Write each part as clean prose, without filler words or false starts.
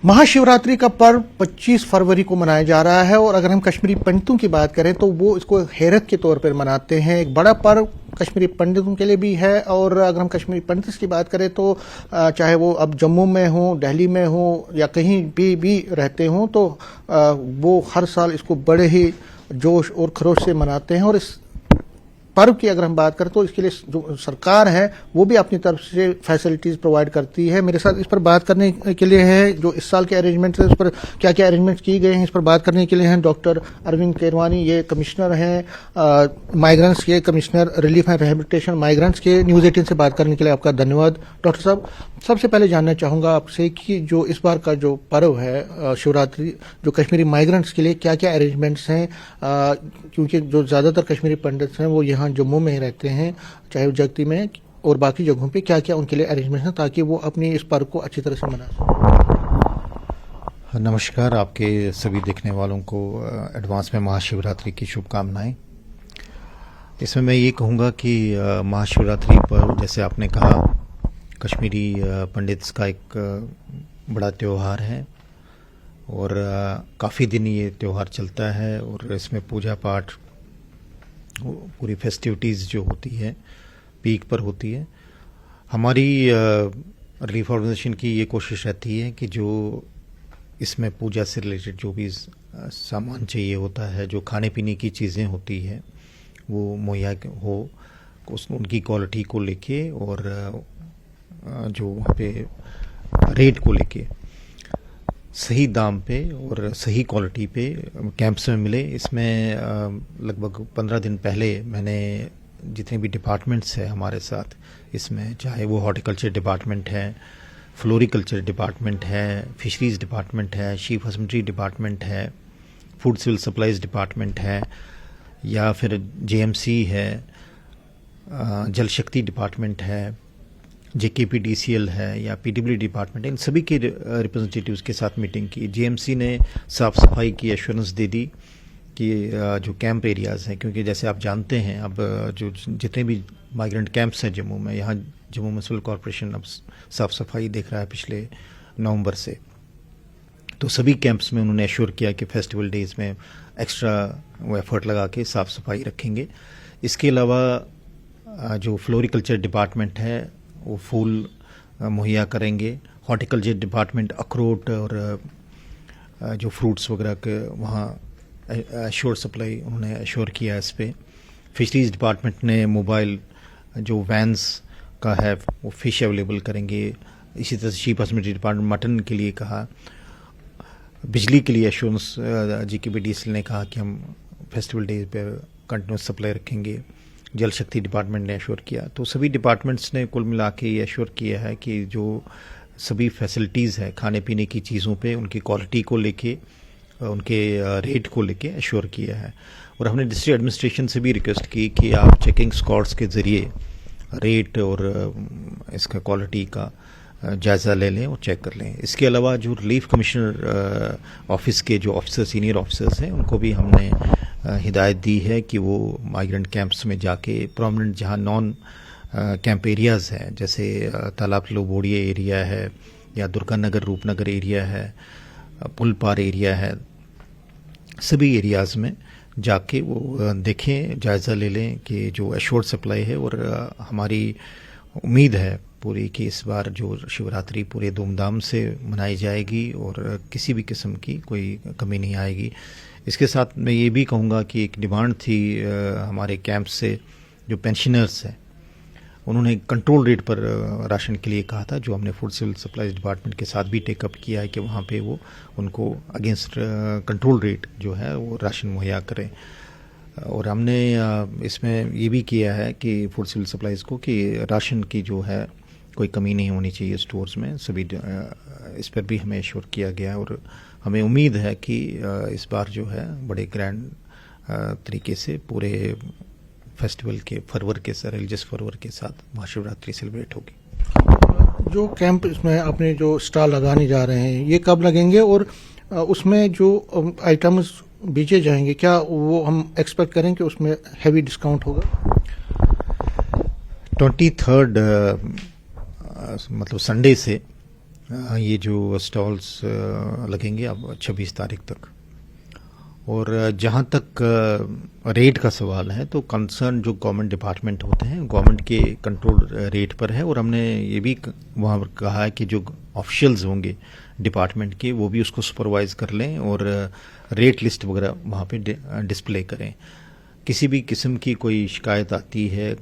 महाशिवरात्रि का पर्व 25 फरवरी को मनाया जा रहा है और अगर हम कश्मीरी पंडितों की बात करें तो वो इसको हैरत के तौर पर मनाते हैं। एक बड़ा पर्व कश्मीरी पंडितों के लिए भी है और अगर हम कश्मीरी पंडित की बात करें तो चाहे वो अब जम्मू में हो, दिल्ली में हो या कहीं भी रहते हों तो वो हर साल इसको बड़े ही जोश और खरोश से मनाते हैं। और इस पर्व की अगर हम बात करें तो इसके लिए जो सरकार है वो भी अपनी तरफ से फैसिलिटीज प्रोवाइड करती है। मेरे साथ इस पर बात करने के लिए है जो इस साल के अरेंजमेंट्स है, उस पर क्या क्या अरेंजमेंट्स की गए हैं, इस पर बात करने के लिए हैं डॉक्टर अरविंद केरवानी। ये कमिश्नर हैं माइग्रेंट्स के, commissioner relief and rehabilitation migrants के। न्यूज़ 18 से बात करने के लिए आपका धन्यवाद। डॉक्टर साहब, सबसे पहले जानना चाहूँगा आपसे कि जो इस बार का जो पर्व है शिवरात्रि, जो कश्मीरी माइग्रेंट्स के लिए क्या क्या अरेंजमेंट्स हैं, क्योंकि जो ज़्यादातर कश्मीरी पंडित हैं वो यहाँ जम्मू में ही रहते हैं, चाहे वो जगती में और बाकी जगहों पे, क्या क्या उनके लिए अरेंजमेंट है ताकि वो अपनी इस पर्व को अच्छी तरह से मना सकें। नमस्कार, आपके सभी देखने वालों को एडवांस में महाशिवरात्रि की शुभकामनाएं। इसमें मैं ये कहूँगा कि महाशिवरात्रि पर जैसे आपने कहा कश्मीरी पंडित्स का एक बड़ा त्यौहार है और काफ़ी दिन ये त्यौहार चलता है और इसमें पूजा पाठ पूरी फेस्टिविटीज़ जो होती है पीक पर होती है। हमारी रिलीफ ऑर्गेनाइजेशन की ये कोशिश रहती है कि जो इसमें पूजा से रिलेटेड जो भी सामान चाहिए होता है, जो खाने पीने की चीज़ें होती हैं वो मुहैया हो, उनकी क्वालिटी को लेके और जो वहाँ पे रेट को लेके सही दाम पे और सही क्वालिटी पे कैंप्स में मिले। इसमें लगभग 15 दिन पहले मैंने जितने भी डिपार्टमेंट्स हैं हमारे साथ, इसमें चाहे वो हॉर्टिकल्चर डिपार्टमेंट है, फ्लोरिकल्चर डिपार्टमेंट है, फिशरीज डिपार्टमेंट है, शीप हस्बेंड्री डिपार्टमेंट है, फूड सिविल सप्लाईज डिपार्टमेंट है, या फिर जेएमसी है, जल शक्ति डिपार्टमेंट है, JKPDCL है या PWD डिपार्टमेंट है, इन सभी के रिप्रेजेंटेटिव्स के साथ मीटिंग की। JMC ने साफ़ सफाई की एश्योरेंस दे दी कि जो कैंप एरियाज़ हैं, क्योंकि जैसे आप जानते हैं अब जो जितने भी माइग्रेंट कैंप्स हैं जम्मू में, यहाँ जम्मू म्यूनसिपल कॉरपोरेशन अब साफ़ सफाई देख रहा है पिछले नवंबर से, तो सभी कैंप्स में उन्होंने एश्योर किया कि फेस्टिवल डेज़ में एक्स्ट्रा वो एफर्ट लगा के साफ़ सफाई रखेंगे। इसके अलावा जो फ्लोरिकल्चर डिपार्टमेंट है वो फूल मुहैया करेंगे। हॉर्टिकल्चर डिपार्टमेंट अखरोट और जो फ्रूट्स वगैरह के वहाँ एश्योर सप्लाई उन्होंने एश्योर किया इस पर। फिशरीज डिपार्टमेंट ने मोबाइल जो वैन्स का है वो फ़िश अवेलेबल करेंगे। इसी तरह से शीप हस्बेंड्री डिपार्टमेंट मटन के लिए कहा। बिजली के लिए एश्योरेंस JKPDCL ने कहा कि हम फेस्टिवल डेज पे कंटिन्यूस सप्लाई रखेंगे। जल शक्ति डिपार्टमेंट ने एश्योर किया। तो सभी डिपार्टमेंट्स ने कुल मिला के ये एश्योर किया है कि जो सभी फैसिलिटीज़ है खाने पीने की चीज़ों पे उनकी क्वालिटी को लेके, उनके रेट को लेके एश्योर किया है। और हमने डिस्ट्रिक्ट एडमिनिस्ट्रेशन से भी रिक्वेस्ट की कि आप चेकिंग स्क्वाड्स के ज़रिए रेट और इसका क्वालिटी का जायज़ा ले लें और चेक कर लें। इसके अलावा जो रिलीफ कमिश्नर ऑफिस के जो ऑफिसर सीनियर ऑफिसर्स हैं उनको भी हमने हिदायत दी है कि वो माइग्रेंट कैंप्स में जाके प्रोमिनेंट जहाँ नॉन कैंप एरियाज़ हैं, जैसे तालाब लोबोड़िया एरिया है या दुर्गा नगर रूपनगर एरिया है, पुलपार एरिया है, सभी एरियाज़ में जाके वो देखें, जायज़ा ले लें कि जो एश्योर्ड सप्लाई है। और हमारी उम्मीद है पूरी कि इस बार जो शिवरात्रि पूरे धूमधाम से मनाई जाएगी और किसी भी किस्म की कोई कमी नहीं आएगी। इसके साथ मैं ये भी कहूँगा कि एक डिमांड थी हमारे कैंप से, जो पेंशनर्स हैं उन्होंने कंट्रोल रेट पर राशन के लिए कहा था, जो हमने फूड सिविल सप्लाईज डिपार्टमेंट के साथ भी टेकअप किया है कि वहाँ पे वो उनको अगेंस्ट कंट्रोल रेट जो है वो राशन मुहैया करें। और हमने इसमें ये भी किया है कि फूड सिविल सप्लाईज़ को कि राशन की जो है कोई कमी नहीं होनी चाहिए स्टोर्स में, सभी इस पर भी हमें एश्योर किया गया। और हमें उम्मीद है कि इस बार जो है बड़े ग्रैंड तरीके से पूरे फेस्टिवल के फरवर के साथ, रिलीजियस फरवर के साथ महाशिवरात्रि सेलिब्रेट होगी। जो कैंप इसमें आपने जो स्टॉल लगाने जा रहे हैं ये कब लगेंगे और उसमें जो आइटम्स बेचे जाएंगे क्या वो हम एक्सपेक्ट करें कि उसमें हैवी डिस्काउंट होगा? 23rd मतलब संडे से ये जो स्टॉल्स लगेंगे अब 26 तारीख तक। और जहाँ तक रेट का सवाल है तो कंसर्न जो गवर्नमेंट डिपार्टमेंट होते हैं गवर्नमेंट के कंट्रोल रेट पर है, और हमने ये भी वहाँ पर कहा है कि जो ऑफिशियल्स होंगे डिपार्टमेंट के वो भी उसको सुपरवाइज कर लें और रेट लिस्ट वगैरह वहाँ पे डिस्प्ले करें। किसी भी किस्म की कोई शिकायत आती है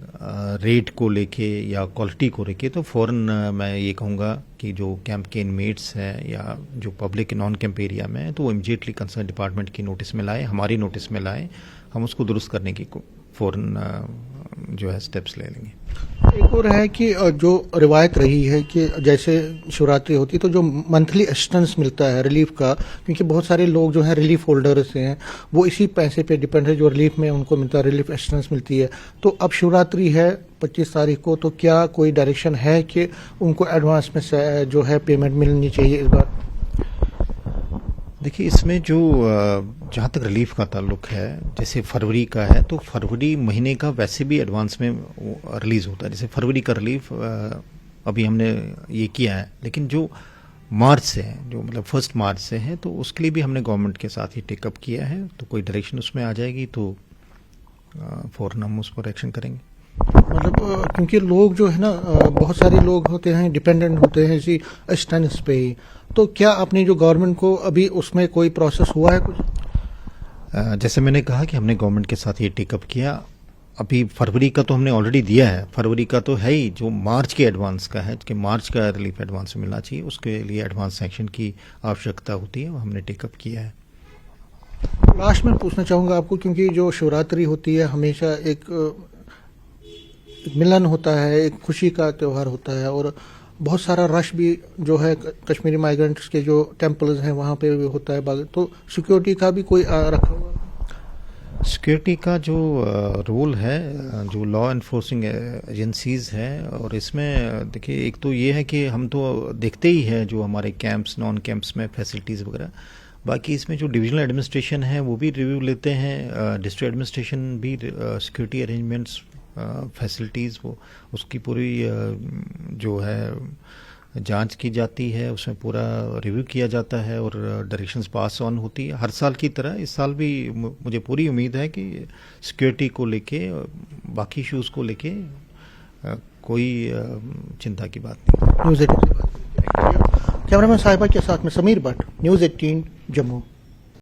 रेट को लेके या क्वालिटी को लेके तो फ़ौरन मैं ये कहूँगा कि जो कैंप के इनमेट्स हैं या जो पब्लिक नॉन कैंप एरिया में है तो वो इमीडिएटली कंसर्न डिपार्टमेंट की नोटिस में लाए, हमारी नोटिस में लाए, हम उसको दुरुस्त करने की फ़ौरन जो है स्टेप्स ले लेंगे। एक और है कि जो रिवायत रही है कि जैसे शिवरात्रि होती है तो जो मंथली असिस्टेंस मिलता है रिलीफ का, क्योंकि बहुत सारे लोग जो हैं रिलीफ होल्डर्स हैं वो इसी पैसे पे डिपेंड है जो रिलीफ में उनको मिलता है, रिलीफ असिस्टेंस मिलती है। तो अब शिवरात्रि है 25 तारीख को, तो क्या कोई डायरेक्शन है कि उनको एडवांस में से जो है पेमेंट मिलनी चाहिए इस बार? देखिए इसमें जो जहाँ तक रिलीफ का ताल्लुक है, जैसे फरवरी का है तो फरवरी महीने का वैसे भी एडवांस में रिलीज़ होता है। जैसे फरवरी का रिलीफ अभी हमने ये किया है, लेकिन जो मार्च से है, जो मतलब 1 मार्च से है, तो उसके लिए भी हमने गवर्नमेंट के साथ ही टेकअप किया है। तो कोई डायरेक्शन उसमें आ जाएगी तो फ़ौरन हम उस पर एक्शन करेंगे। मतलब क्योंकि लोग जो है ना बहुत सारे लोग होते हैं डिपेंडेंट होते हैं इसी असिस्टेंस पे ही, तो क्या अपनी जो गवर्नमेंट को अभी उसमें कोई प्रोसेस हुआ है कुछ? जैसे मैंने कहा कि हमने गवर्नमेंट के साथ ये टेकअप किया। अभी फरवरी का तो हमने ऑलरेडी दिया है, फरवरी का तो है ही, जो मार्च के एडवांस का है कि मार्च का रिलीफ एडवांस मिलना चाहिए, उसके लिए एडवांस सैंक्शन की आवश्यकता होती है, वो हमने टेकअप किया है। लास्ट में पूछना चाहूँगा आपको, क्योंकि जो शिवरात्रि होती है हमेशा एक मिलन होता है, एक खुशी का त्यौहार होता है, और बहुत सारा रश भी जो है कश्मीरी माइग्रेंट्स के जो टेम्पल्स हैं वहाँ पे भी होता है। तो सिक्योरिटी का भी कोई रखा हुआ? सिक्योरिटी का जो रोल है, जो लॉ एनफोर्सिंग एजेंसीज हैं, और इसमें देखिए एक तो ये है कि हम तो देखते ही हैं जो हमारे कैंप्स नॉन कैंप्स में फैसिलिटीज़ वगैरह, बाकी इसमें जो डिविजनल एडमिनिस्ट्रेशन है वो भी रिव्यू लेते हैं, डिस्ट्रिक्ट एडमिनिस्ट्रेशन भी सिक्योरिटी अरेंजमेंट्स फैसिलिटीज़ वो उसकी पूरी जो है जांच की जाती है, उसमें पूरा रिव्यू किया जाता है और डायरेक्शंस पास ऑन होती है। हर साल की तरह इस साल भी मुझे पूरी उम्मीद है कि सिक्योरिटी को लेके बाकी इश्यूज़ को लेके कोई चिंता की बात नहीं। न्यूज़ 18 कैमरामैन साहिबा के साथ में समीर भट्ट, न्यूज़ 18 जम्मू।